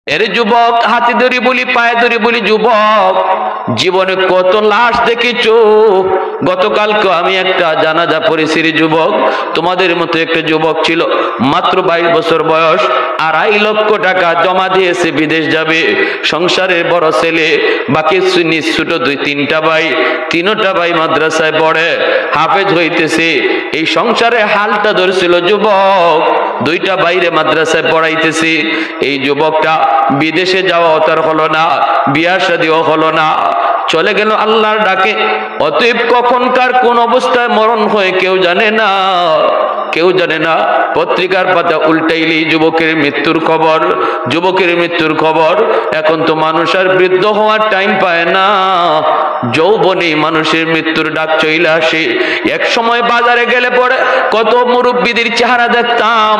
এর যুবক, হাতে ধরি বলি, পায়ে ধরি বলি, যুবক জীবনে কত লাশ দেখেছো? গতকালকে আমি একটা জানাজা পড়েছি রে যুবক, তোমাদের মতো একটা যুবক ছিল, মাত্র 22 বছর বয়স, 2.5 লক্ষ টাকা জমা দিয়েছে, বিদেশ যাবে। সংসারের বড় ছেলে, বাকি ছোট 2-3টা ভাই, 3টা ভাই মাদ্রাসায় পড়ে, হাফেজ হইতেছে। এই সংসারে হালটা ধরছিল যুবক, 2টা বাইরে মাদ্রাসায় পড়াইতেছে। এই যুবকটা বিদেশে যাওয়া তার হলো না, বিয়া শাদীও হলো না, চলে গেল আল্লাহর ডাকে। অতএব কখনকার কোন অবস্থায় মরণ হয় কেউ জানে না, কেউ জানে না। পত্রিকার পাতা উল্টাইলেই যুবকের মৃত্যুর খবর, যুবকের মৃত্যুর খবর। এখন তো মানুষ আর বৃদ্ধ হওয়ার টাইম পায় না, যৌবনে মানুষের মৃত্যুর ডাক চলে আসে। এক সময় বাজারে গেলে পরে কত মুরব্বীদের চেহারা দেখতাম,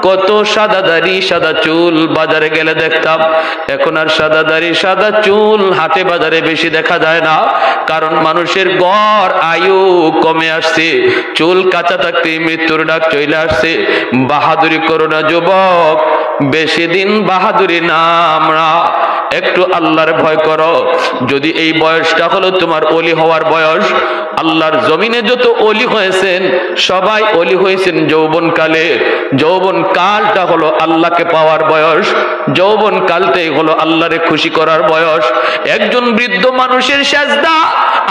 কত সাদা দাড়ি সাদা চুল বাজারে গেলে দেখতাম। এখন আর সাদা দাড়ি সাদা চুল হাটে বাজারে বেশি দেখা যায় না, কারণ মানুষের গড় আয়ু কমে আসছে, চুল কাঁচা থাকতে মৃত্যুর ডাক চলে আসছে। বাহাদুরি করো না যুবক, বেশি দিন বাহাদুরি না, আমরা একটু আল্লাহর ভয় করো। যদি এই বয়সটা হলো তোমার ওলি হওয়ার বয়স, আল্লাহর জমিনে যত ওলি হয়েছেন সবাই ওলি হয়েছেন যৌবন কালে। যৌবন কালটা হলো আল্লাহকে পাওয়ার বয়স, যৌবন কালটাই হলো আল্লাহরে খুশি করার বয়স। একজন বৃদ্ধ মানুষের সেজদা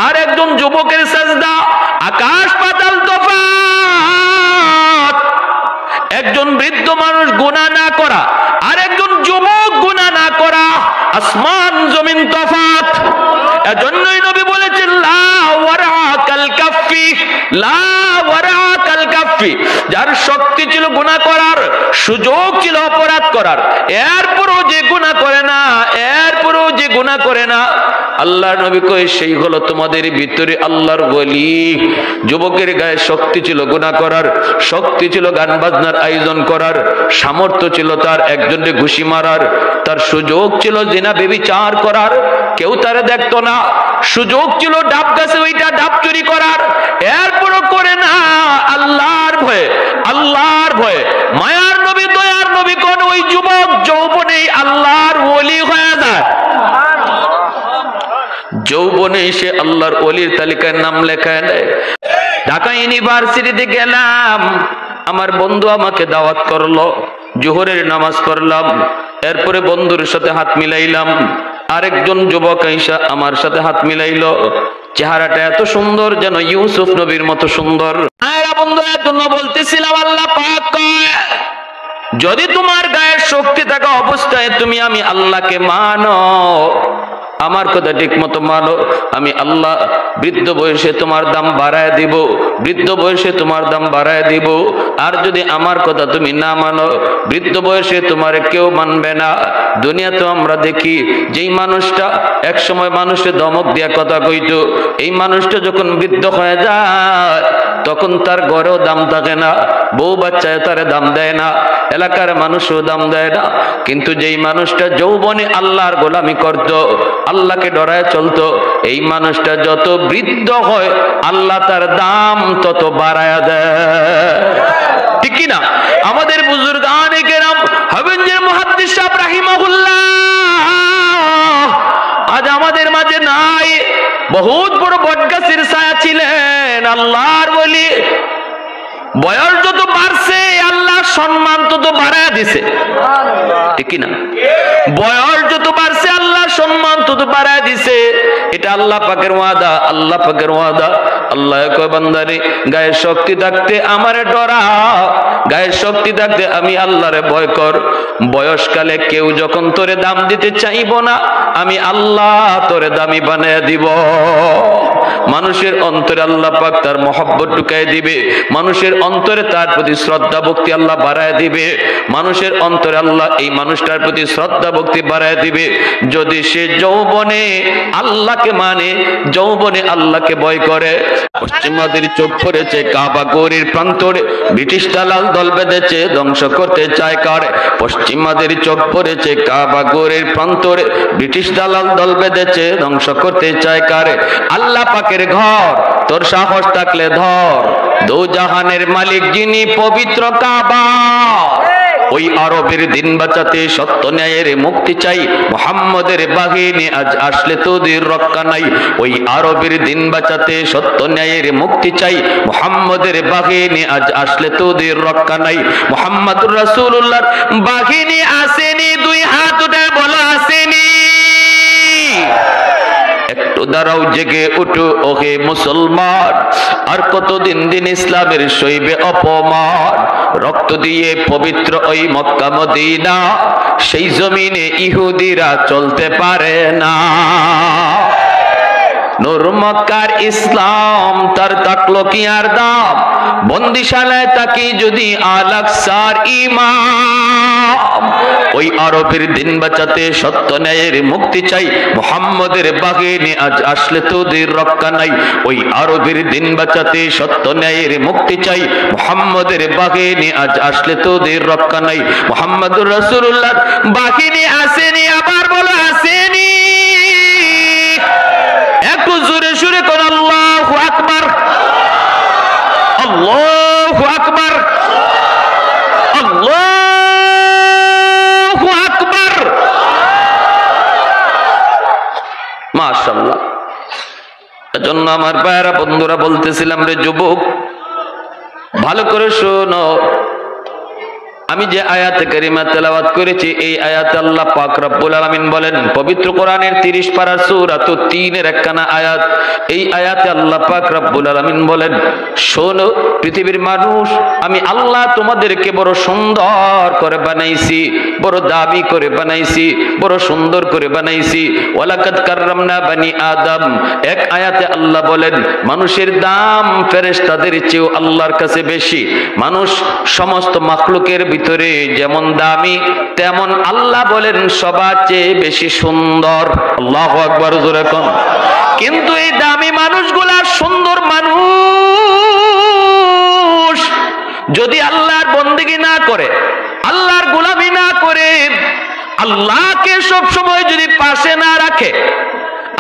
আর একজন যুবকের সেজদা আকাশ পাতাল তফাৎ। একজন বৃদ্ধ মানুষ গুনাহ না করা আর একজন যুবক গুনাহ না করা, আসমান জমিন তফাৎ। এজন্যই নবী বলেছেন লা ওয়ারাকাল কাফি, লা ওয়ারাকাল কাফি। যার শক্তি ছিল গুনাহ করার, সুযোগ ছিল অপরাধ করার, এরপরও যে গুনাহ করে না, এরপরও যে গুনাহ করে না, আল্লাহর নবী কয় সেই হলো তোমাদের ভিতরে আল্লাহর ওলি। যুবকের গায়ে শক্তি ছিল গুনাহ করার, শক্তি ছিল গান বাজনার আয়োজন করার, সামর্থ্য ছিল তার একজনকে ঘুষি মারার, তার সুযোগ ছিল জিনা ব্যভিচার করার, কেউ তারে দেখতো না, সুযোগ ছিল ডাব গাছে ওইটা ডাব চুরি করার, এরপরও করে না আল্লাহর ভয়ে, আল্লাহর ভয়ে। মায়ার নবী দয়ার নবী কোন ওই যুবক যৌবনেই আল্লাহর ওলি হয়ে যায়, যৌবনে এসে আল্লাহর ওলির তালিকায় নাম লেখায় নেয়। ঢাকা ইউনিভার্সিটিতে গেলাম, আমার বন্ধু আমাকে দাওয়াত করলো, জোহরের নামাজ পড়লাম, এরপরে বন্ধুর সাথে হাত মিলাইলাম, আরেকজন যুবক আইসা আমার সাথে হাত মিলাইলো, চেহারাটা এত সুন্দর যেন ইউসুফ নবীর মতো সুন্দর। বন্ধু এজন্য বলতেছিলাম, আল্লাহ পাক কয় যদি তোমার গায়ের শক্তি থাকা অবস্থায় তুমি আমি আল্লাহকে মানো, আমার কথা ঠিক মতো মানো, আমি আল্লাহ বৃদ্ধ বয়সে তোমার দাম বাড়ায় দিব, বৃদ্ধ বয়সে তোমার দাম বাড়ায় দিব। আর যদি আমার কথা তুমি না মানো, বৃদ্ধ বয়সে তোমার কেউ মানবে না। দুনিয়াতে আমরা দেখি যেই মানুষটা এক সময় মানুষের ধমক দিয়া কথা কইতো, এই মানুষটা যখন বৃদ্ধ হয়ে যায় তখন তার ঘরেও দাম থাকে না, বউ বাচ্চায় তারে দাম দেয় না, এলাকার মানুষও দাম দেয় না। কিন্তু যেই মানুষটা যৌবনে আল্লাহর গোলামি করত, আল্লাহকে ডরায় চলতো, এই মানুষটা যত বৃদ্ধ হয় আল্লাহ তার দাম তত বাড়ায়া দেয়, ঠিক কি না? আমাদের বুজুর্গানে কেরাম হাবিবুল মুহাদ্দিস সাহেব রাহিমাহুল্লাহ আজ আমাদের মাঝে নাই, বহুত বড় বটগাছের ছায়া ছিলেন, আল্লাহর ওলি। বয়স যত বাড়ছে আল্লাহ সম্মান তত বাড়ায় দিছে, ঠিক কি না? বয়স যত বাড়ছে আল্লাহ সম্মান তত বাড়ায় দিছে, এটা আল্লাহ পাকের ওয়াদা, আল্লাহ পাকের ওয়াদা। আল্লাহ কয় বান্দারে গায়ের শক্তি থাকতে আমারে ডরা, গায়ের শক্তি থাকতে আমি আল্লাহরে ভয় কর। বয়সকালে কেউ যখন তোরে দাম দিতে চাইব না, আমি আল্লাহ তোরে দামি বানায় দিব। মানুষের অন্তরে আল্লাহ পাক তার মহব্বত ঢুকায় দিবে, মানুষের অন্তরে তার প্রতি শ্রদ্ধা ভক্তি আল্লাহ বাড়ায় দিবে, মানুষের অন্তরে আল্লাহ এই মানুষটার প্রতি শ্রদ্ধা ভক্তি বাড়ায় দিবে যদি সে যৌবনে আল্লাহকে মানে, যৌবনে আল্লাহকে ভয় করে। পশ্চিমাদের চোখ পড়েছে কাবা গৌরীর প্রান্তরে, ব্রিটিশ দালাল দল বেঁধেছে ধ্বংস করতে চায় কারে। পশ্চিমাদের চোখ পড়েছে কাবা গৌরীর প্রান্তরে, ব্রিটিশ দালাল দল বেঁধেছে ধ্বংস করতে চায় কারে। আল্লাহ পাকের ঘর তোর সাহস থাকলে ধর, দো জাহানের মালিক যিনি পবিত্র কাবা, ওই আরবের দিন বাঁচাতে সত্য ন্যায়ের মুক্তি চাই, মুহাম্মদের বাহিনী আজ আসলে তোদের রক্ষা নাই। ওই আরবের দিন বাঁচাতে সত্য ন্যায়ের মুক্তি চাই, মুহাম্মদের বাহিনী আজ আসলে তোদের রক্ষা নাই। মুহাম্মদুর রাসূলুল্লাহর বাহিনী আসেনি, দুই হাত উঠে বলো আসেনি। একটু দাঁড়াও, জেগে উঠো ওহে মুসলমান, আর কতদিন দিন ইসলামের সইবে অপমান। রক্ত দিয়ে পবিত্র ওই মক্কা মদিনা, সেই জমিনে ইহুদিরা চলতে পারে না। নূর মক্কার ইসলাম তার থাকলো কি আর দাম, বন্দিশালায় তাকে যদি আল-আকসার ইমাম। ওই আরবের দিন বাঁচাতে সত্য ন্যায়ের মুক্তি চাই, মুহাম্মদের বাহিনী আজ আসলে তোদের রক্ষা নাই। ওই আরবের দিন বাঁচাতে সত্য ন্যায়ের মুক্তি চাই, মুহাম্মদের বাহিনী আজ আসলে তোদের রক্ষা নাই। মুহাম্মদুর রাসূলুল্লাহর বাহিনী আসেনি, আবার বলো আসেনি। একটু জোরে সুরে কোন আল্লাহু আকবার, আল্লাহু আকবার, আল্লাহু আকবার। মাশাআল্লাহ। এজন্য আমার ভাইরা বন্ধুরা বলতেছিলাম, রে যুবক ভালো করে শোনো, আমি যে আয়াতে কারিমা তেলাওয়াত করেছি এই আয়াতে আল্লাহ পাক রব্বুল আলামিন বলেন, পবিত্র কোরআনের 30 পারা সূরা 3-এর একখানা আয়াত, এই আয়াতে আল্লাহ পাক রব্বুল আলামিন বলেন, শোনো পৃথিবীর মানুষ, আমি আল্লাহ তোমাদেরকে বড় সুন্দর করে বানাইছি, বড় দামি করে বানাইছি, বড় সুন্দর করে বানাইছি। ওয়ালাকাদ কাররামনা বানি আদম। এক আয়াতে আল্লাহ বলেন, মানুষের দাম ফেরেশতাদের চেয়েও আল্লাহর কাছে বেশি। মানুষ সমস্ত মাখলুকের ভিতরে যেমন দামি, তেমন আল্লাহ বলেন সবার চেয়ে বেশি সুন্দর। আল্লাহু আকবার জোরে কোন। কিন্তু এই দামি মানুষগুলা, সুন্দর মানুষ যদি আল্লাহর বন্দেগী না করে, আল্লাহর গোলামি না করে, আল্লাহকে সব সময় যদি পাশে না রাখে,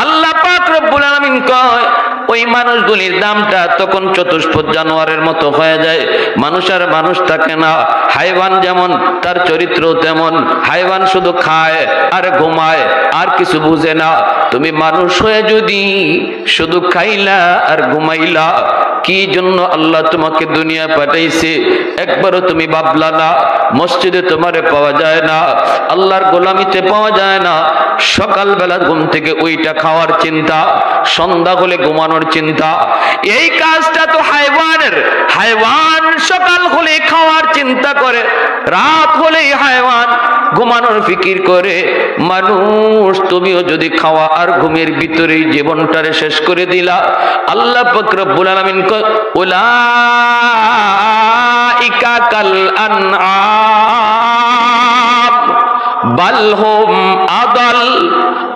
আল্লাহ পাক রব্বুল আলামিন কয় ওই মানুষগুলির দামটা তখন চতুষ্পদ জানোয়ারের মতো হয়ে যায়। মানুষ আর মানুষ থাকে না। হাইওয়ান যেমন তার চরিত্র তেমন, হাইওয়ান শুধু খায় আর ঘুমায় আর কিছু বুঝে না। তুমি মানুষ হয়ে যদি শুধু খাইলা আর ঘুমাইলা, কি জন্য আল্লাহ তোমাকে দুনিয়া পাঠাইছে একবারও তুমি ভাবলা না? মসজিদে তোমারে পাওয়া যায় না, আল্লাহর গোলামিতে পাওয়া যায় না। সকালবেলা ঘুম থেকে ওইটা খাওয়ার চিন্তা, সন্ধ্যা হলে ঘুমানোর চিন্তা। এই কাজটা তো হাইওয়ানের। হাইওয়ান সকাল হলে খাওয়ার চিন্তা করে, রাত হলেই হাইওয়ান ঘুমানোর ফিকির করে। মানুষ তুমিও যদি খাওয়া আর ঘুমের ভিতরেই জীবনটারে শেষ করে দিলা, আল্লাহ পাক রব্বুল আলামিন কয় উলাইকা কাল আনআম বাল হুম আদাল।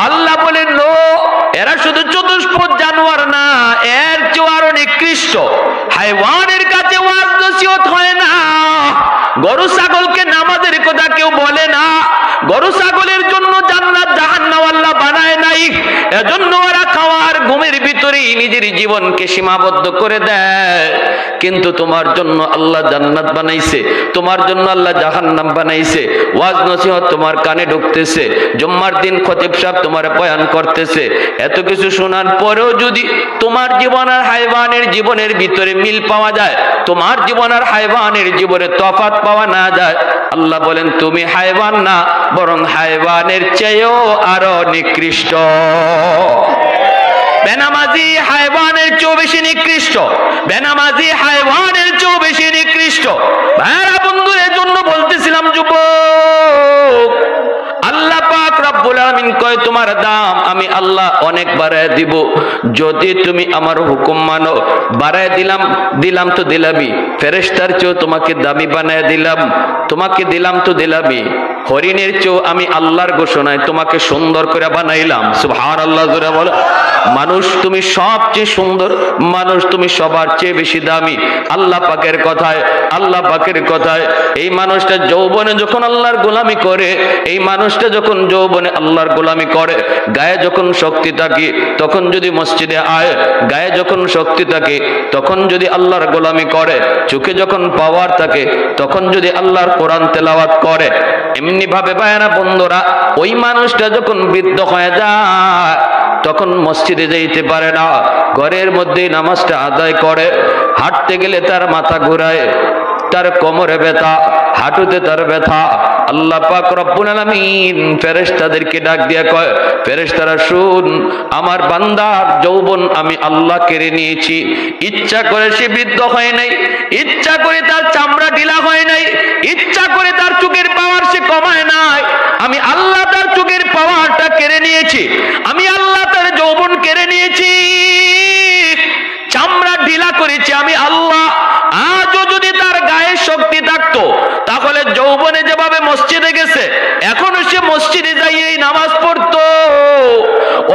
আল্লাহ বলেন নো, এরা শুধু চতুষ্পদ জানোয়ার না, এর চেয়ে আরো নিকৃষ্ট। হাইওয়ানের কাছে ওয়াজ নসিহত হয় না। গরু ছাগলকে নামাজের কথা কেউ বলে না। গরু ছাগলের জন্য জান্নাত জাহান্নাম আল্লাহ বানায় নাই। এজন্য ওরা খাওয়ার ঘুমের ভিতরেই নিজের জীবনকে সীমাবদ্ধ করে দেয়। কিন্তু তোমার জন্য আল্লাহ জান্নাত বানাইছে, তোমার জন্য আল্লাহ জাহান্নাম বানাইছে। ওয়াজ নসিহত তোমার কানে ঢুকতেছে, জুম্মার দিন খতিব সাহেব তোমার বয়ান করতেছে। এত কিছু শোনার পরেও যদি তোমার জীবন আর হাইওয়ানের জীবনের ভিতরে মিল পাওয়া যায়, তোমার জীবন আর হাইওয়ানের জীবনে তফাৎ পাওয়া না যায়, আল্লাহ বলেন তুমি হাইওয়ান না, বরং হাইওয়ানের চেয়েও আরো নিকৃষ্ট। বেনামাজি হাইওয়ানের চেয়েও বেশি নিকৃষ্ট। বেনামাজি হাইওয়ানের চেয়েও বেশি নিকৃষ্ট। ভাইরা বন্ধুদের জন্য বলতেছিলাম, যুবক আল্লাহ পাক রব্বুল আলামিন কয় তোমার দাম আমি আল্লাহ অনেক বাড়ায় দিব যদি তুমি আমার হুকুম মানো। বাড়ায় দিলাম তো দিলামই। ফেরেশতার চেয়েও তোমাকে দামি বানায় দিলাম, তোমাকে দিলাম তো দিলামই। হরিণের চেয়েও আমি আল্লাহর ঘোষণায় তোমাকে সুন্দর করে বানাইলাম। সুবহানাল্লাহ জোরে বলো। মানুষ তুমি সবচেয়ে সুন্দর, মানুষ তুমি সবার চেয়ে বেশি দামি। আল্লাহ পাকের কথায়, আল্লাহ পাকের কথায় এই মানুষটা যৌবনে যখন আল্লাহর গোলামি করে, এই মানুষটা যখন যৌবনে আল্লাহর গোলামি করে, গায়ে যখন শক্তি থাকে তখন যদি মসজিদে আয়, গায়ে যখন শক্তি থাকে তখন যদি আল্লাহর গোলামি করে, চোখে যখন পাওয়ার থাকে তখন যদি আল্লাহর কোরআন তেলাওয়াত করে, এমনি ভাবে ভাইয়েরা বন্ধুরা ওই মানুষটা যখন বৃদ্ধ হয়ে যায় তখন মসজিদে যাইতে পারে না, ঘরের মধ্যেই নামাজটা আদায় করে, হাঁটতে গেলে তার মাথা ঘুরায়, তার কোমরে ব্যথা, হাঁটুতে তার ব্যথা। আল্লাহ পাক রব্বুল আলামিন ফেরেশতাদেরকে ডাক দিয়া কয়, ফেরেশতারা শুন, আমার বান্দার যৌবন আমি আল্লাহ কেড়ে নিয়েছি। ইচ্ছা করে সে বৃদ্ধ হয় নাই, ইচ্ছা করে তার চামড়া ঢিলা হয় নাই, ইচ্ছা করে তার চোখের পাওয়ার সে কমায় নাই, আমি আল্লাহ তার চোখের পাওয়ারটা কেড়ে নিয়েছি, আমি আল্লাহ তার যৌবন কেড়ে নিয়েছি, চামড়া ঢিলা করেছি আমি আল্লাহ। আজও যদি তার গায়ে শক্তি থাকতো তাহলে যৌবনে যেভাবে মসজিদে গেছে এখনো সে মসজিদে যাইয়েই নামাজ পড়তো।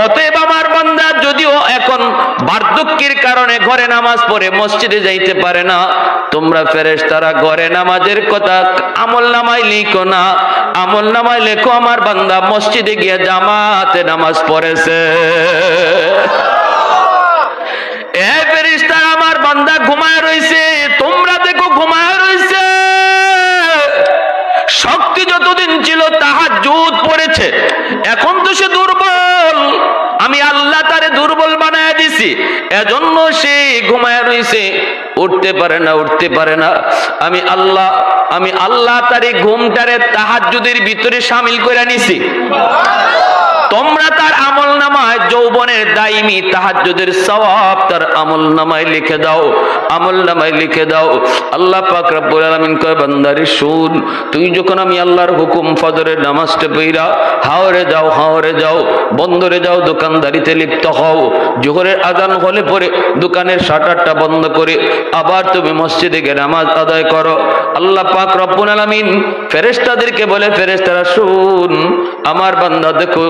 অতএব আমার বান্দা যদিও এখন বার্ধক্যের কারণে ঘরে নামাজ পড়ে মসজিদে যাইতে পারে না, তোমরা ফেরেশতারা ঘরে নামাজের কথা আমল নামায় লিখো না, আমল নামায় লেখো আমার বান্দা মসজিদে গিয়ে জামাতে নামাজ পড়েছে। এ ফেরেশতারা আমার বান্দা ঘুমায় রইছে, তোমরা দেখো ঘুমায় রইছে, শক্তি যতদিন ছিল তাহাজ্জুদ পড়েছে, এখন তো সে দুর্বল, আমি আল্লাহ তারে দুর্বল বানায় দিছি, এজন্য সে ঘুমায় রইছে, উঠতে পারে না, উঠতে পারে না। আমি আল্লাহ তারে ঘুমটারে তাহাজ্জুদের ভিতরে শামিল করে নিছি। তোমরা তার আমল নামায় যৌবনের দাইমি তাহাজ্জুদের সওয়াব তার আমল নামায় লিখে দাও, আমল নামায় লিখে দাও। আল্লাহ পাক রব্বুল আলামিন কয়, বান্দারে শুন, তুই যখন আমি আল্লাহর হুকুম ফজরের নামাজটা পড়া হাওরে যাও, হাওরে যাও, বন্দরে যাও, দোকানদারিতে লিপ্ত হও, জোহরের আজান হলে পরে দোকানের শাটারটা বন্ধ করে আবার তুমি মসজিদে গিয়ে নামাজ আদায় করো। আল্লাহ পাক রব্বুল আলামিন ফেরেশতাদেরকে বলে, ফেরেশতারা শুন, আমার বান্দা দেখো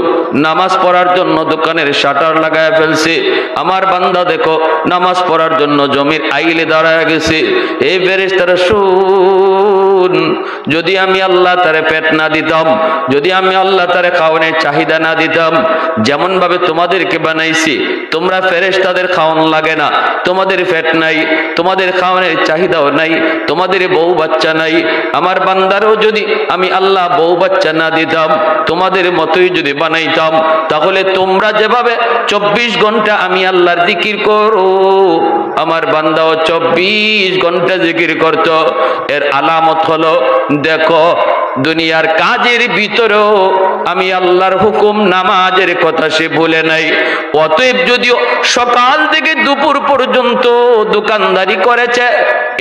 নামাজ পড়ার জন্য দোকানের শাটার লাগায় ফেলছে, আমার বান্দা দেখো নামাজ পড়ার জন্য জমির আইলে দাঁড়ায় গেছে। এই ফেরেশতারা শুন, যদি আমি আল্লাহ তারে পেট না দিতাম, যদি আমি আল্লাহ তারে খাওয়ানোর চাহিদা না দিতাম, যেমন ভাবে তোমাদেরকে বানাইছি, তোমরা ফেরেশতাদের খাওয়ান লাগে না, তোমাদের পেট নাই, তোমাদের খাওয়ানোর চাহিদাও নাই, তোমাদের বউ বাচ্চা নাই, আমার বান্দারও যদি আমি আল্লাহ বউ বাচ্চা না দিতাম, তোমাদের মতোই যদি বানাইতাম, তাহলে তোমরা যেভাবে 24 ঘন্টা আমি আল্লাহর জিকির করো, আমার বান্দাও 24 ঘন্টা জিকির করত। এর আলামত হলো, দেখো দুনিয়ার কাজের ভিতরেও আমি আল্লাহর হুকুম নামাজের কথা সে ভুলে নাই। অতএব যদিও সকাল থেকে দুপুর পর্যন্ত দোকানদারি করেছে,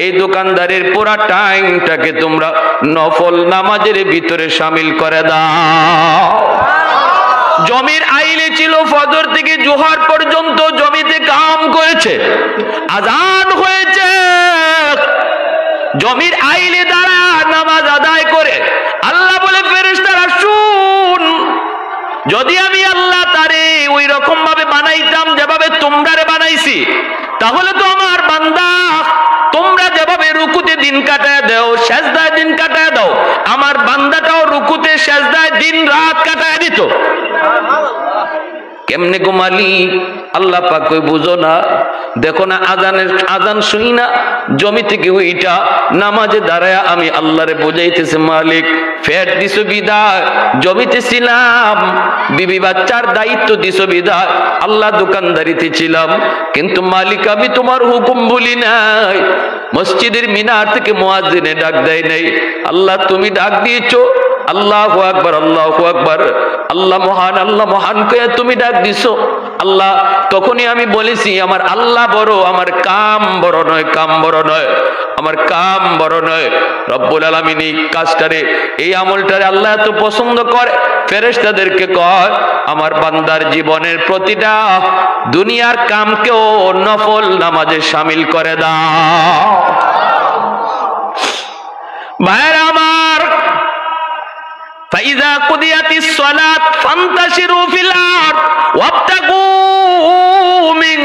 এই দোকানদারির পুরা টাইমটাকে তোমরা নফল নামাজের ভিতরে শামিল করে দাও। জমির আইলে ছিল ফজর থেকে জোহর পর্যন্ত জমিতে কাম করেছে, আজান হয়েছে, জমির আইলে দ্বারা নামাজ আদায় করে আল্লাহ বলে, ফেরেশতারা শুন, যদি আমি আল্লাহ তারে ওই রকম ভাবে বানাইতাম যেভাবে তোমরারে বানাইছি, তাহলে তো আমার বান্দা তোমরা যেভাবে রুকুতে দিন কাটায় দাও, সেজদায় দিন কাটায় দাও, আমার বান্দাটাও রুকুতে সেজদায় দিন রাত কাটায় দিত। কেমনে গো মালিক? আল্লাহ পাক কই, বুঝো না? দেখো না, আজান শুই না জমি থেকে ওইটা নামাজে দাঁড়ায় আমি আল্লাহরে বুঝাইতেছে, মালিক ফেট দিছো বিদায়, জমিতে ছিলাম, বিবি বাচ্চার দায়িত্ব দিছো বিদায়, আল্লাহ দোকানদারিতে ছিলাম, কিন্তু মালিক আমি তোমার হুকুম বলি নাই, মসজিদের মিনার থেকে মুয়াজ্জিনে ডাক দেয় নাই, আল্লাহ তুমি ডাক দিয়েছো, আল্লাহু আকবার, আল্লাহু আকবার, আল্লাহ মহান, আল্লাহ মহান কয়ে তুমি ডাক দিছো। আল্লাহ তখনই আমি বলেছি, আমার আল্লাহ বড়, আমার কাম বড় নয়, কাম বড় নয়, আমার কাম বড় নয়। রব্বুল আলামিন এই কাজটারে, এই আমলটারে আল্লাহ এত পছন্দ করে, ফেরেশতাদেরকে কয়, আমার বান্দার জীবনের প্রতিটা দুনিয়ার কামকেও নফল নামাজে শামিল করে দাও। ভাইরা আমার, فإذا قضيت الصلاة فانتشروا في الأرض وابتغوا من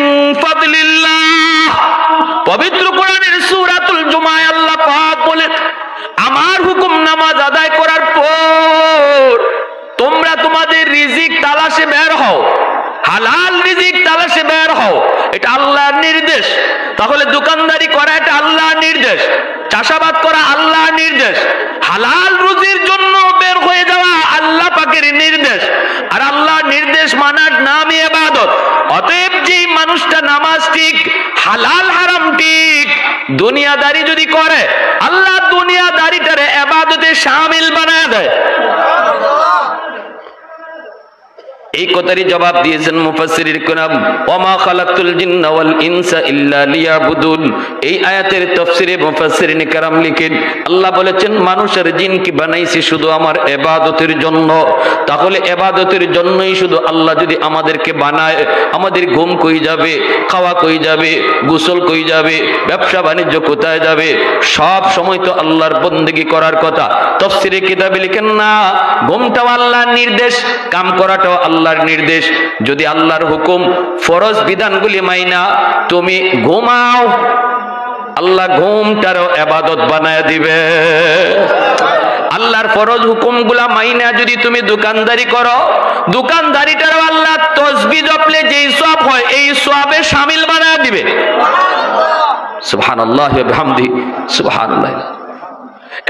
فضل الله। পবিত্র কোরআনের সূরাতুল জুমায় আল্লাহ পাক বলেন, আমার হুকুম নামাজ আদায় করার পর তোমরা তোমাদের মাঝে রিজিক তালাশে বের হও, হালাল রিজিক তালাশে বের হও, এটা আল্লাহর নির্দেশ। তাহলে দোকানদারি করা এটা আল্লাহর নির্দেশ, চাষাবাদ করা আল্লাহর নির্দেশ, হালাল রুজির জন্য বের হয়ে যাওয়া আল্লাহ পাকের নির্দেশ। আর আল্লাহর নির্দেশ মানার নামই ইবাদত। অতএব যেই মানুষটা নামাজ ঠিক, হালাল হারাম ঠিক, দুনিয়াদারি যদি করে, আল্লাহ দুনিয়াদারিটারে ইবাদতে শামিল বানায় দেয়। এই কথারই জবাব দিয়েছেন মুফাসসিরিন কিরাম, ওয়ামা খালাকতুল জিন্না ওয়াল ইনসা ইল্লা লিয়াবুদুন। এই আয়াতের তাফসিরে মুফাসসিরিন কিরাম লিখেন, আল্লাহ বলেছেন মানুষ আর জিনকে বানাইছি শুধু আমার ইবাদতের জন্য। তাহলে ইবাদতের জন্যই শুধু আল্লাহ যদি আমাদেরকে বানায়, আমাদের ঘুম কই যাবে, খাওয়া কই যাবে, গোসল কই যাবে, ব্যবসা বাণিজ্য কোথায় যাবে? সব সময় তো আল্লাহর বন্দেগী করার কথা। তাফসিরে কিতাবে লিখেন না, ঘুমটাও আল্লাহর নির্দেশ, কাম করাটাও আল্লাহর নির্দেশ। যদি আল্লাহর হুকুম ফরজ বিধানগুলি মাইনা তুমি ঘুমাও, আল্লাহ ঘুমটারও ইবাদত বানায় দিবে। আল্লাহর ফরজ হুকুমগুলা মাইনা যদি তুমি দোকানদারি করো, দোকানদারিটারও আল্লাহ তাসবিহ জপলে যেই সওয়াব হয় এই সওয়াবে শামিল বানায় দিবে। সুবহানাল্লাহি ওয়া বিহামদিহি সুবহানাল্লাহ।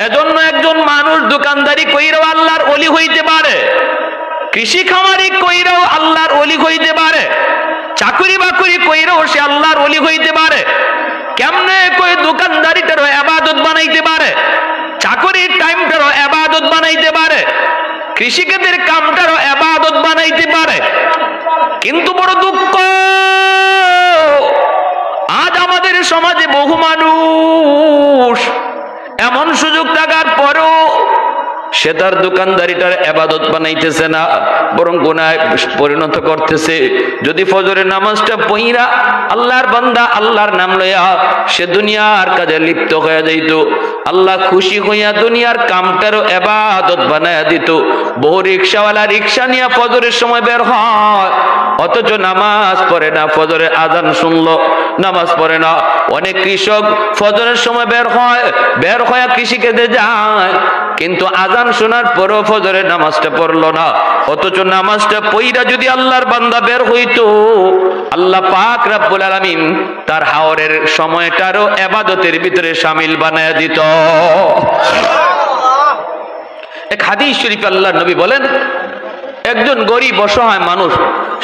এজন্য একজন মানুষ দোকানদারি কইরাও আল্লাহর ওলি হইতে পারে, কৃষি খামারি কইরাও আল্লাহর ওলি হইতে পারে, চাকরি বাকরি কইরাও সে আল্লাহর ওলি হইতে পারে। কেমনে কই দোকানদারিটারও ইবাদত বানাইতে পারে, চাকরির টাইমটারও ইবাদত বানাইতে পারে, কৃষিকাজের কামটারও ইবাদত বানাইতে পারে। কিন্তু বড় দুঃখ, আজ আমাদের সমাজে বহু মানুষ এমন সুযোগ থাকার পরও সে তার দোকানদারিটার ইবাদত বানাইতেছে না, বরং গুনাহে পরিণত করতেছে। যদি ফজরের নামাজটা পইরা আল্লাহর বান্দা আল্লাহর নাম লইয়া সে দুনিয়ার কাজে লিপ্ত হয়ে যাইত, আল্লাহ খুশি হইয়া দুনিয়ার কামটারও ইবাদত বানায়া দিত। বহু রিকশাওয়ালা রিকশা নিয়ে ফজরের সময় বের হয়, অথচ নামাজ পড়ে না। ফজরের আজান শুনলো, নামাজ পড়ে না। অনেক কৃষক ফজরের সময় বের হয়, বের হয়ে কৃষিকাজে যায়, কিন্তু আজান শোনার পরও ফজরের নামাজটা পড়লো না। অথচ নামাজটা পইরা যদি আল্লাহর বান্দা বের হইতো, আল্লাহ পাক রব্বুল আলামিন তার হাওরের সময়টারও ইবাদতের ভিতরে শামিল বানায়া দিত। এক হাদিস শরীফ আল্লাহর নবী বলেন, একজন গরিব অসহায় মানুষ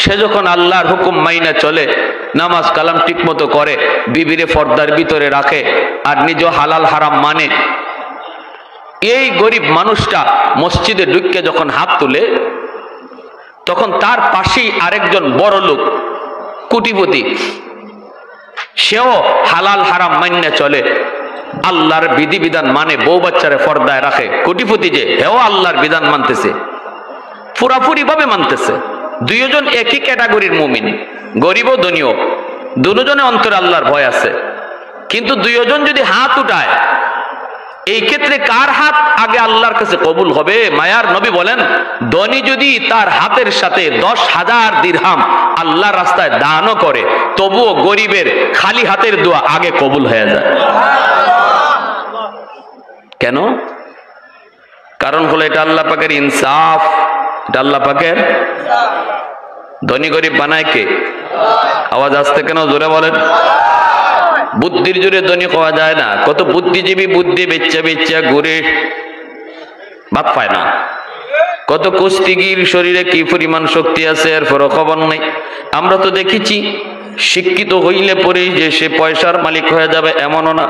সে যখন আল্লাহর হুকুম মাইনা চলে, নামাজ কালাম ঠিক মতো করে, বিবিরে পর্দার ভিতরে রাখে, আর নিজে হালাল হারাম মানে, এই গরিব মানুষটা মসজিদে ঢুকে যখন হাত তুলে, তখন তার পাশেই আরেকজন বড় লোক কোটিপতি, সেও হালাল হারাম মাইনা চলে, আল্লাহর বিধিবিধান মানে, বউ বাচ্চারে পর্দায় রাখে। কোটিপতি যে, হেও আল্লাহর বিধান মানতেছে, পুরাপুরি ভাবে মানতেছে। দুইজন একই ক্যাটাগরির মুমিন, গরিব ও ধনীও, দুজনে অন্তরে আল্লাহর ভয় আছে। কিন্তু দুইজন যদি হাত উঠায়, এই ক্ষেত্রে কার হাত আগে আল্লাহর কাছে কবুল হবে? মায়ার নবী বলেন, ধনী যদি তার হাতের সাথে 10,000 দিরহাম আল্লাহর রাস্তায় দানও করে, তবুও গরিবের খালি হাতের দোয়া আগে কবুল হয়ে যায়। কেন? কারণ হলো এটা আল্লাহ পাকের ইনসাফ, এটা আল্লাহ পাকের। ধনী গরিব বানায় কে? আওয়াজ আসতে কেন? জোরে বলেন। বুদ্ধির জোরে ধনী হওয়া যায় না। কত বুদ্ধিজীবী বুদ্ধি বেচ্চা বেচ্চা ঘুরে, ভাত পায় না। কত কুস্তিগির শরীরে কি পরিমাণ শক্তি আছে, এরপরও খবর নেই। আমরা তো দেখেছি, শিক্ষিত হইলে পরেই যে সে পয়সার মালিক হয়ে যাবে এমনও না।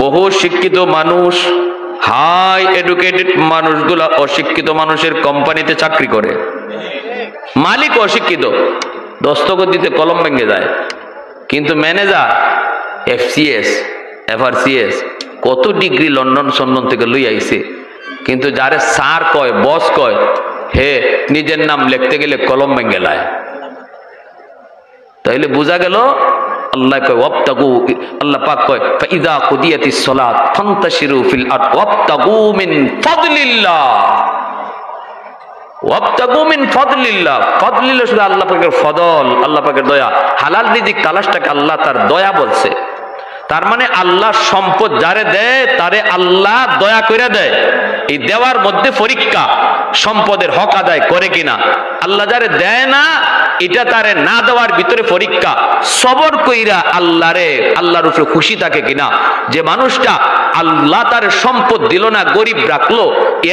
বহু শিক্ষিত মানুষ, হাই এডুকেটেড মানুষগুলা অশিক্ষিত মানুষের কোম্পানিতে চাকরি করে, মালিক অশিক্ষিত, দস্তখত দিতে কলম ভেঙে যায়। কিন্তু ম্যানেজার FCS FRCS কত ডিগ্রি লন্ডন সন্ডন থেকে লই আইছে, কিন্তু যারে স্যার কয়, বস কয়, হে নিজের নাম লিখতে গেলে কলম ভেঙে লায়। তাইলে বোঝা গেল আল্লাহ কয় ওয়াবতাগু, আল্লাহ পাক কয় ফাইযা কুদিয়াতিস সালাত ফান্তাশিরু ফিল আরদ ওয়াবতাগু মিন ফাদলিল্লাহ। ওয়াবতাগু মিন ফাদলিল্লাহ, ফাদলিল্লাহ শুধু আল্লাহ পাকের ফদল, আল্লাহ পাকের দয়া। হালাল রিজিক তালাশটাকে আল্লাহ তার দয়া বলছে। তার মানে আল্লাহ সম্পদ যারে দেয় তারে আল্লাহ দয়া করে দেয়। এই দেওয়ার মধ্যে পরীক্ষা, সম্পদের হক আদায় করে কিনা। আল্লাহ যারে দেয় না, এটা তারে না দেওয়ার ভিতরে পরীক্ষা, সবর কইরা আল্লাহর উপরে খুশি থাকে কিনা। যে মানুষটা আল্লাহ তার সম্পদ দিল না, গরিব রাখলো,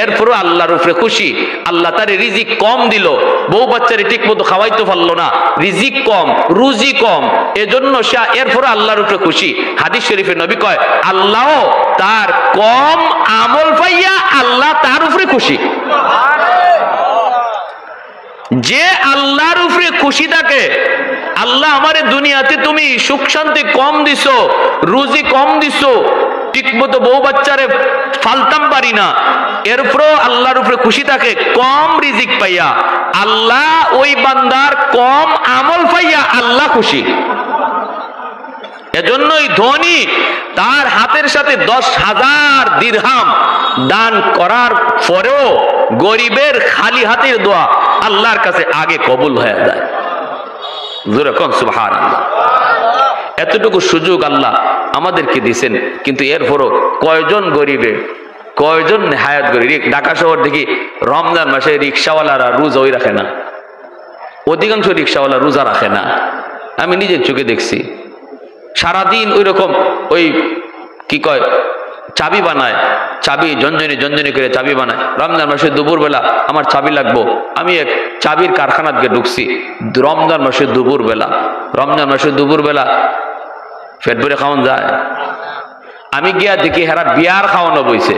এরপরও আল্লাহর উপরে খুশি। আল্লাহ তারে রিজিক কম দিল, বউ বাচ্চারে ঠিক মতো খাওয়াইতে পারলো না, রিজিক কম, রুজি কম, এজন্য সে এরপরও আল্লাহর উপরে খুশি। হাদিস শরীফে নবী কয়, আল্লাহ তার কম আমল পাইয়া আল্লাহ তার উপরে খুশি। যে আল্লাহর উপরে খুশি থাকে, আল্লাহ আমারে দুনিয়াতে তুমি সুখ শান্তি কম দিছো, রুজি কম দিছো, ঠিক মতো বউ বাচ্চারে ফালতাম পারি না, এরপরও আল্লাহর উপরে খুশি থাকে কম রিজিক পাইয়া। আল্লাহ ওই বান্দার কম আমল পাইয়া আল্লাহ খুশি। এজন্যই ধনী তার হাতের সাথে 10,000 দিরহাম দান করার পরেও গরিবের খালি হাতের দোয়া আল্লাহর কাছে আগে কবুল হয়ে যায়। জোরে কোন সুবহানাল্লাহ। এতটুকু সুযোগ আল্লাহ আমাদেরকে দিয়েছেন, কিন্তু এরপরও কয়জন গরিবে, কয়জন নেহায়াত গরিব। ঢাকা শহর দেখি রমজান মাসে রিক্সাওয়ালারা রোজাই রাখে না, অধিকাংশ রিক্সাওয়ালা রোজা রাখে না। আমি নিজের চোখে দেখছি, সারাদিন ওই রকম ওই কি কয় চাবি বানায়, চাবি ঝনঝনি করে চাবি বানায়। রমজান মাসে দুপুর বেলা আমার চাবি লাগবো, আমি এক চাবির কারখানাত গিয়ে ঢুকছি। রমজান মাসে দুপুর বেলা পেট ভরে খাওয়ান যায়? আমি গিয়া দেখি হেরা বিয়ার খাওয়ানো বইছে,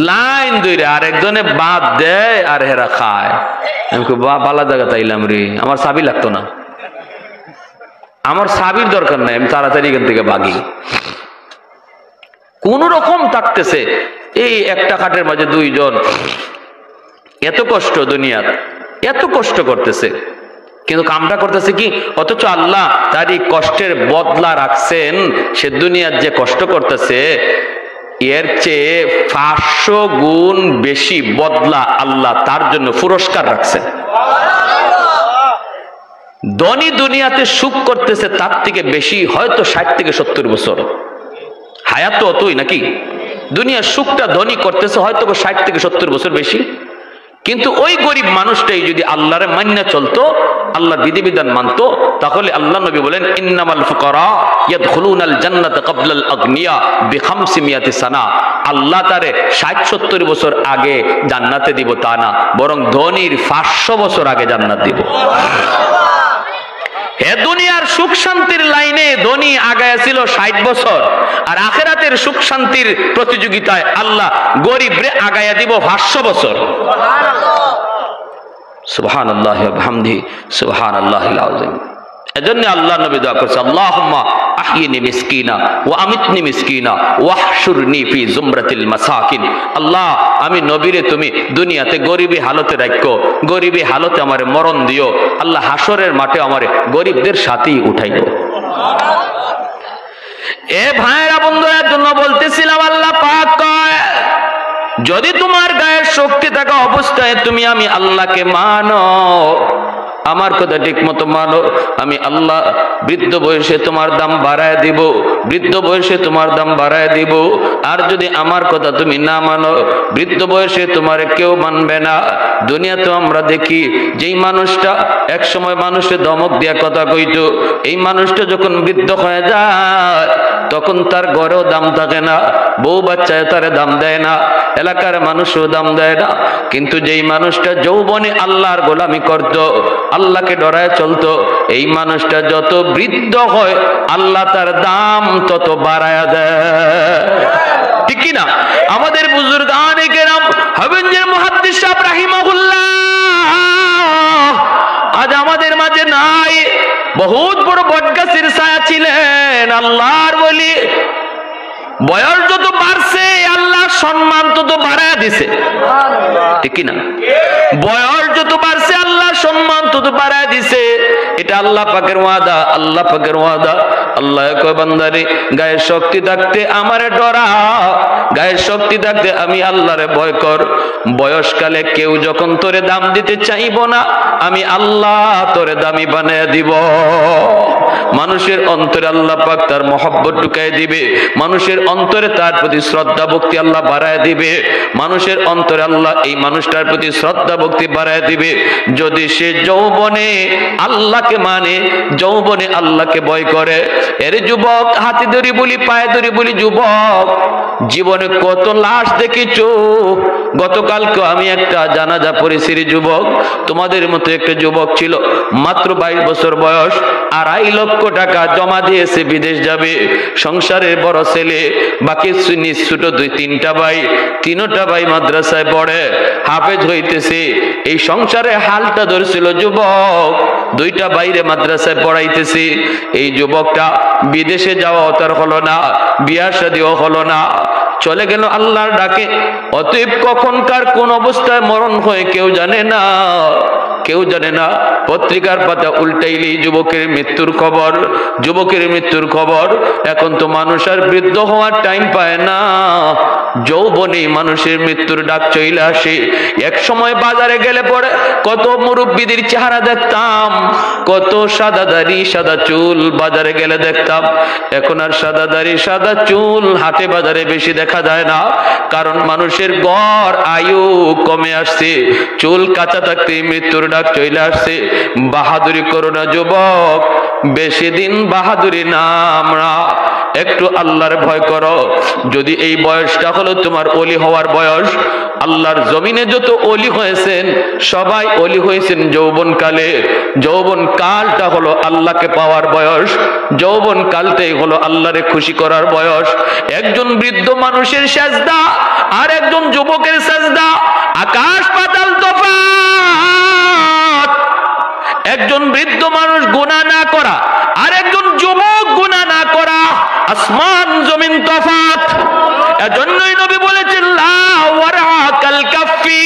লাইন ধরে, আর একজনে বাদ দেয় আর হেরা খায়। আমি বালা জায়গা তাইলাম রে, আমার চাবি লাগতো না, আমার চাবির দরকার নাই, আমি তাড়াতাড়ি এখান থেকে ভাগি। কোন রকম থাকতেছে এই একটা খাটের মাঝে দুইজন, এত কষ্ট দুনিয়ার, এত কষ্ট করতেছে, কিন্তু কামটা করতেছে কি? অথচ আল্লাহ তার এই কষ্টের বদলা রাখছেন। সে দুনিয়ার যে কষ্ট করতেছে এর চেয়ে 500 গুণ বেশি বদলা আল্লাহ তার জন্য পুরস্কার রাখছেন। ধনী দুনিয়াতে সুখ করতেছে তার থেকে বেশি, হয়তো 60 থেকে 70 বছর হায়াত, তো অতই নাকি? দুনিয়ার সুখটা ধনী করতেছে হয়তো 60 থেকে 70 বছর বেশি। কিন্তু ওই গরিব মানুষটাই যদি আল্লাহরে মান্না চলতো, আল্লাহর বিধিবিধান মানতো, তাহলে আল্লাহ নবী বলেন, ইন্নামাল ফুকারা ইয়াদখুলুনাল জান্নাতা ক্বাবলাল আগনিয়া বি500 সানা। আল্লাহ তারে 60-70 বছর আগে জান্নাতে দিব তা না, বরং ধনীর 500 বছর আগে জান্নাত দিব। এ দুনিয়ার সুখ শান্তির লাইনে ধনী আগায় ছিল 60 বছর, আর আখিরাতের সুখ শান্তির প্রতিযোগিতায় আল্লাহ গরিবরে আগায়া দিব 500 বছর। সুবহানাল্লাহি ওয়া বিহামদিহি সুবহানাল্লাহিল আযীম। এজন্য আল্লাহ নবী দোয়া করেছে, আল্লাহুম্মা আহইনি মিসকিনা ওয়া আমিতনি মিসকিনা ওয়াহশুরনি ফি জুমরাতিল মাসাকিন। আল্লাহ, আমি নবীরে তুমি দুনিয়াতে গরিবী হালতে রাখো, গরিবী হালতে আমারে মরণ দিও, আল্লাহ হাসরের মাঠে আমারে গরিবদের সাথেই উঠাইও। এ ভাইরা বন্ধুরা, জন্য বলতেছিলাম, আল্লাহ পাক কয়, যদি তোমার গায়ের শক্তি থাকা অবস্থায় তুমি আমি আল্লাহকে মানো, আমার কথা ঠিক মতো মানো, আমি আল্লাহ বৃদ্ধ বয়সে তোমার দাম বাড়ায় দিব, বৃদ্ধ বয়সে তোমার দাম বাড়ায় দিব। আর যদি আমার কথা তুমি না মানো, বৃদ্ধ বয়সে তোমার কেউ মানবে না। দুনিয়াতে আমরা দেখি যেই মানুষটা এক সময় মানুষের ধমক দিয়া কথা কইতো, এই মানুষটা যখন বৃদ্ধ হয়ে যায় তখন তার ঘরেও দাম থাকে না, বউ বাচ্চায় তারে দাম দেয় না, এলাকার মানুষও দাম দেয় না। কিন্তু যেই মানুষটা যৌবনে আল্লাহর গোলামি করত, আল্লাহকে ডরায় চলতো, এই মানুষটা যত বৃদ্ধ হয় আল্লাহ তার দাম তত বাড়ায়া দেয়। ঠিক কি না? আমাদের বুজুর্গানে কেরাম হবিবুল মুহাদ্দিস সাহেব রাহিমাহুল্লাহ আজ আমাদের মাঝে নাই। বহুত বড় বটগাছের ছায়া ছিলেন, আল্লাহর ওলি। বয়স যত বাড়ছে আল্লাহ সম্মান তত বাড়ায় দিছে। ঠিক না? বয়স যত বাড়ছে আল্লাহ সম্মান তত বাড়ায় দিছে। এটা আল্লাহ পাকের ওয়াদা, আল্লাহ পাকের ওয়াদা। আল্লাহ কয় বান্দারে গায়ে শক্তি থাকতে আমারে ডরা, গায়ে শক্তি থাকতে আমি আল্লাহরে ভয় কর। বয়সকালে কেউ যখন তোরে দাম দিতে চাইব না, আমি আল্লাহ তোরে দামি বানায় দিব। মানুষের অন্তরে আল্লাহ পাক তার মহব্বত ঢুকায় দিবে, মানুষের অন্তরে তার প্রতি শ্রদ্ধা ভক্তি আল্লাহ বাড়ায় দিবে, মানুষের অন্তরে আল্লাহ এই মানুষটার প্রতি শ্রদ্ধা ভক্তি বাড়ায় দিবে যদি সে যৌবনে আল্লাহকে মানে, যৌবনে আল্লাহকে ভয় করে। এর যুবক, হাতে ধরি বলি পায়ে ধরি বলি যুবক, জীবনে কত লাশ দেখেছো। গতকালকে আমি একটা জানাজা পড়েছি যুবক, তোমাদের মতো একটা যুবক ছিল, মাত্র 22 বছর বয়স, 2.5 লক্ষ টাকা জমা দিয়েছে, বিদেশ যাবে। সংসারের বড় ছেলে, বাকি ছোট 2-3টা ভাই, 3টা ভাই মাদ্রাসায় পড়ে, হাফেজ হইতেছে। এই সংসারে হালটা ধরছিল যুবক, 2টা বাইরে মাদ্রাসায় পড়াইতেছে। এই যুবকটা বিদেশে যাওয়া তার হলো না, বিয়া শাদীও হলো না, চলে গেল আল্লাহর ডাকে। অতএব কখনকার কোন অবস্থায় মরণ হয় কেউ জানে না, কেউ জানে না। পত্রিকার পাতা উল্টাইলেই যুবকের মৃত্যুর খবর, যুবকের মৃত্যুর খবর। এখন তো মানুষ আর বৃদ্ধ হওয়ার টাইম পায় না, যৌবনে মানুষের মৃত্যুর ডাক চলে আসে। এক সময় বাজারে গেলে পরে কত মুরব্বীদের চেহারা দেখতাম, কত সাদা দাড়ি সাদা চুল বাজারে গেলে দেখতাম। এখন আর সাদা দাড়ি সাদা চুল হাটে বাজারে বেশি দেখা যায় না, কারণ মানুষের গড় আয়ু কমে আসছে, চুল কাঁচা থাকতে মৃত্যুর ডাক চলে আসছে। বাহাদুরি করো না যুবক, বেশি দিন বাহাদুরি নাম না, একটু আল্লাহর ভয় করো। যদি এই বয়সটা হলো তোমার ওলি হওয়ার বয়স, আল্লাহর জমিনে যত ওলি হয়েছেন সবাই ওলি হয়েছেন যৌবন কালে। যৌবন কালটা হলো আল্লাহকে পাওয়ার বয়স, যৌবন কালটাই হলো আল্লাহরে খুশি করার বয়স। একজন বৃদ্ধ মানুষের সেজদা আর একজন যুবকের সেজদা আকাশ পাতাল তফাৎ। একজন বৃদ্ধ মানুষ গুনাহ না করা আর একজন যুবক গুনাহ না করা, আসমান জমিন তফাৎ। এজন্যই নবী বলেছেন লা ওয়ারাকাল কাফি,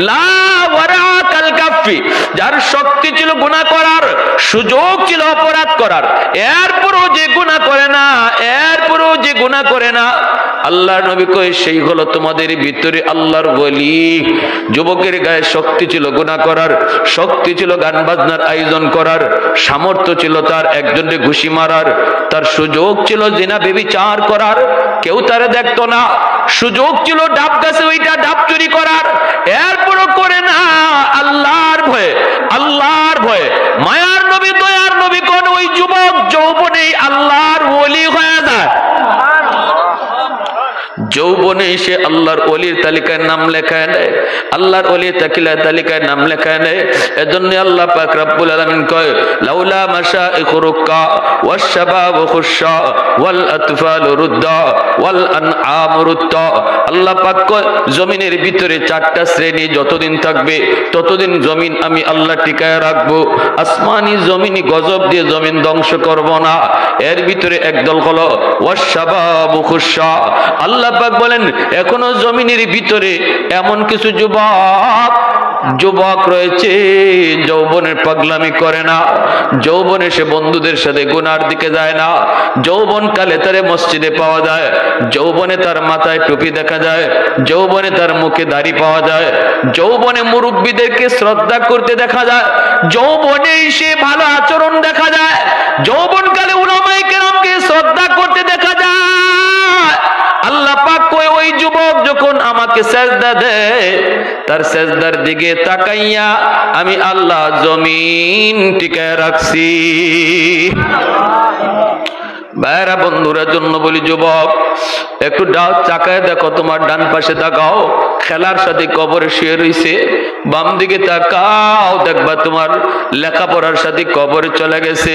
লা ওয়ারাকাল কাফি। যার শক্তি ছিল গুনাহ করার, সুযোগ ছিল অপরাধ করার, এরপরও যে গুনাহ করে না, এরপরও যে গুনাহ করে না, আল্লাহর নবী কয় সেই হলো তোমাদের ভিতরে আল্লাহর ওলি। যুবকের গায়ে শক্তি ছিল গুনাহ করার, শক্তি ছিল গান বাজনার আয়োজন করার, সামর্থ্য ছিল তার একজনকে ঘুষি মারার, তার সুযোগ ছিল জিনা ব্যভিচার করার, কেউ তারে দেখতো না, সুযোগ ছিল ডাব গাছে ওইটা ডাব চুরি করার, এরপরও করে না। আল্লাহর ভয়ে, আল্লাহর ভয়ে মায়ার নবী দয়ার নবী কোন ওই যুবক যৌবনেই আল্লাহর ওলি হয়ে যায়। যৌবনে এসে আল্লাহর ওলির তালিকায় নাম লেখায় নেয়, আল্লাহর ওলির তালিকায় নাম লেখায় নেয়। এজন্য আল্লাহ পাক রব্বুল আলামিন কয় লাউলা মাশাইখু রুক্কা ওয়াশ শাবাবু খুশা ওয়াল আতফালু রুদ্দা ওয়াল আনআমু রুদ্দা। আল্লাহ পাক কয় জমিনের ভিতরে 4টা শ্রেণী যতদিন থাকবে ততদিন জমিন আমি আল্লাহ টিকায় রাখবো। আসমানি জমিনি গজব দিয়ে জমিন ধ্বংস করব না। এর ভিতরে একদল হলো ওয়াশ শাবাবু খুশা। আল্লাহ পাক বলেন এখনো জমিনের ভিতরে এমন কিছু যুবক রয়েছে যৌবনের পাগলামি করে না, যৌবনে সে বন্ধুদের সাথে গুনার দিকে যায় না, যৌবন কালে তারে মসজিদে পাওয়া যায়, যৌবনে তার মাথায় টুপি দেখা যায়, যৌবনে তার মুখে দাড়ি পাওয়া যায়, যৌবনে মুরব্বীদেরকে শ্রদ্ধা করতে দেখা যায়, যৌবনে সে ভালো আচরণ দেখা যায়, যৌবন কালে উলামায়ে কেরামকে শ্রদ্ধা করতে দেখা যায়। আল্লাহ পাক কয় ওই যুবক যখন আমাকে সেজদা দেয় তার সেজদার দিকে তাকাইয়া আমি আল্লাহ জমিন টিকায় রাখছি। ভাইরা বন্ধুরা জন্য বলি যুবক একটু চাকায় দেখো, তোমার ডান পাশে তাকাও, খেলার সাথে কবরে শুয়ে রইছে, বাম দিকে তাকাও দেখবা তোমার লেখাপড়ার সাথে কবরে চলে গেছে।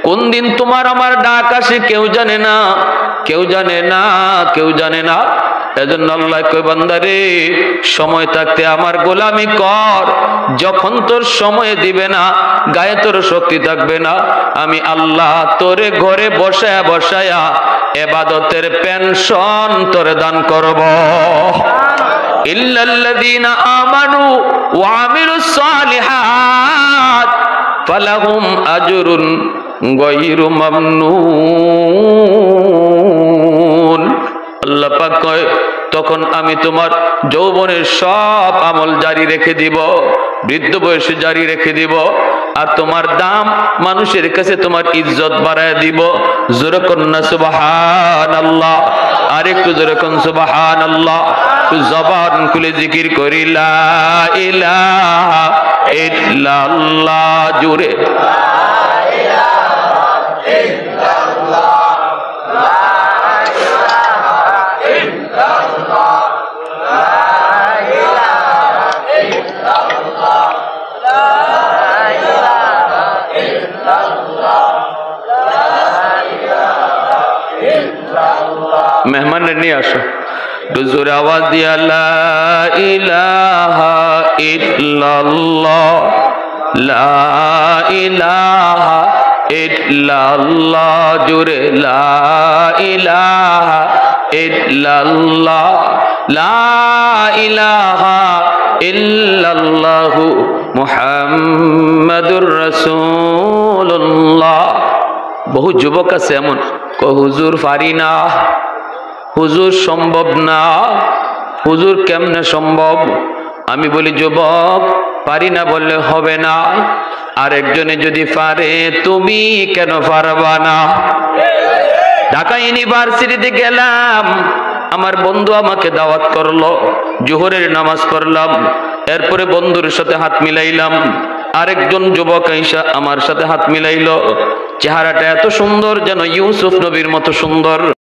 কোন দিন তোমার আমার ডাক আসে কেউ জানে না, কেউ জানে না, কেউ জানে না। এজন্য আল্লাহ কয় বান্দারে সময় থাকতে আমার গোলামি কর, যখন তোর সময় দিবে না, গায়ে তোর শক্তি থাকবে না, আমি আল্লাহ তোরে ঘরে বসায়া বসায়া ইবাদতের পেনশন তোরে দান করব। ইল্লাল্লাযীনা আমানু ওয়া আমিলুস সালিহাত ফালাহুম আজরুন গায়রু মামনুন। আল্লাহ পাক কয় তখন আমি তোমার যৌবনের সব আমল জারি রেখে দিব, বৃদ্ধ বয়সে জারি রেখে দিব, আর তোমার দাম মানুষের কাছে তোমার ইজ্জত বাড়ায় দিব। জোরে কন্যা সুবহানাল্লাহ, আর একটু জোরে কোন সুবহানাল্লাহ। একটু জবান খুলে জিকির করি লা ইলাহা ইল্লাল্লাহ, জোরে মেহমানের নিয়ে আসো, জোরে আওয়াজ দিয়া লা ইলাহা ইল্লাল্লাহ, লা ইলাহা ইল্লাল্লাহ, জোরে লা ইলাহা ইল্লাল্লাহ, লা ইলাহা ইল্লাল্লাহু মুহাম্মাদুর রাসূলুল্লাহ। বহু যুবক আছে এমন, হুজুর পারি না, হুজুর সম্ভব না, হুজুর কেমনে সম্ভব? আমি বলি যুবক, পারি না বললে হবে না, আর একজনে যদি পারে তুমি কেন পারবা না? ঢাকা ইউনিভার্সিটিতে গেলাম, আমার বন্ধু আমাকে দাওয়াত করলো, জোহরের নামাজ পড়লাম, এরপরে বন্ধুর সাথে হাত মিলাইলাম, আরেকজন যুবক আইসা আমার সাথে হাত মিলাইলো, চেহারাটা এত সুন্দর যেন ইউসুফ নবীর মতো সুন্দর।